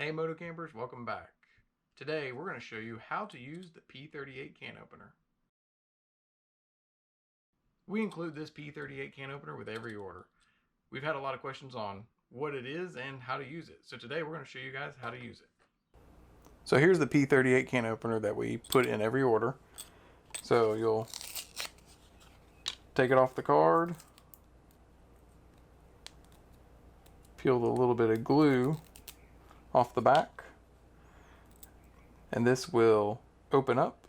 Hey Moto Campers, welcome back. Today we're going to show you how to use the P-38 can opener. We include this P-38 can opener with every order. We've had a lot of questions on what it is and how to use it. So today we're going to show you guys how to use it. So here's the P-38 can opener that we put in every order. So you'll take it off the card, peel the little bit of glue off the back, and this will open up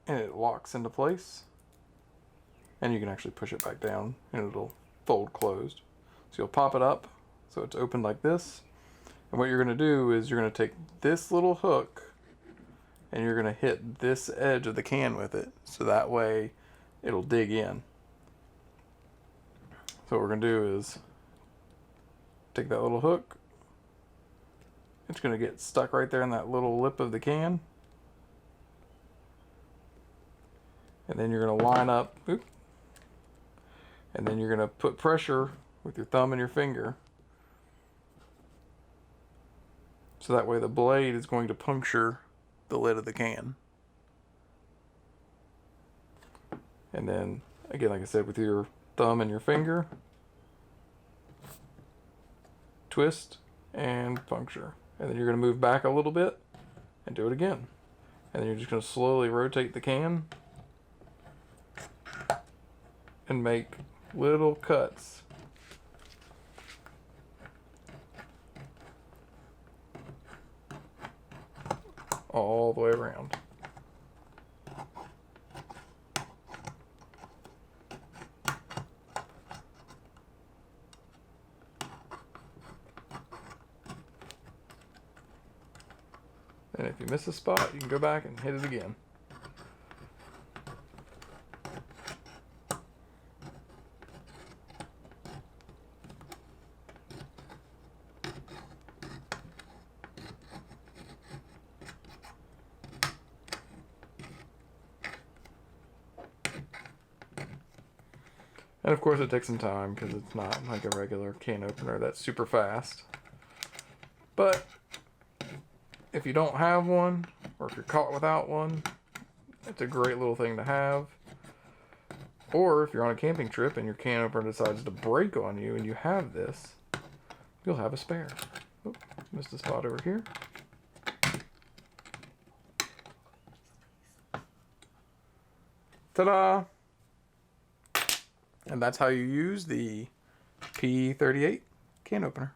and it locks into place, and you can actually push it back down and it'll fold closed. So you'll pop it up so it's open like this, and what you're going to do is you're going to take this little hook and you're going to hit this edge of the can with it, so that way it'll dig in. So what we're going to do is take that little hook. It's going to get stuck right there in that little lip of the can. And then you're going to line up, and then you're going to put pressure with your thumb and your finger. So that way the blade is going to puncture the lid of the can. And then, again, like I said, with your thumb and your finger, twist and puncture. And then you're going to move back a little bit and do it again. And then you're just going to slowly rotate the can and make little cuts. All the way around. And if you miss a spot, you can go back and hit it again. And of course it takes some time because it's not like a regular can opener that's super fast. But if you don't have one, or if you're caught without one, it's a great little thing to have. Or if you're on a camping trip and your can opener decides to break on you and you have this, you'll have a spare. Oh, missed a spot over here. Ta-da! And that's how you use the P-38 can opener.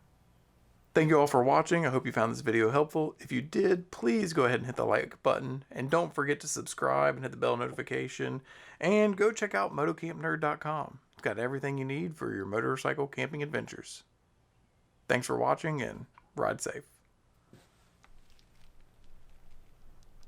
Thank you all for watching. I hope you found this video helpful. If you did, please go ahead and hit the like button. And don't forget to subscribe and hit the bell notification. And go check out motocampnerd.com. It's got everything you need for your motorcycle camping adventures. Thanks for watching and ride safe.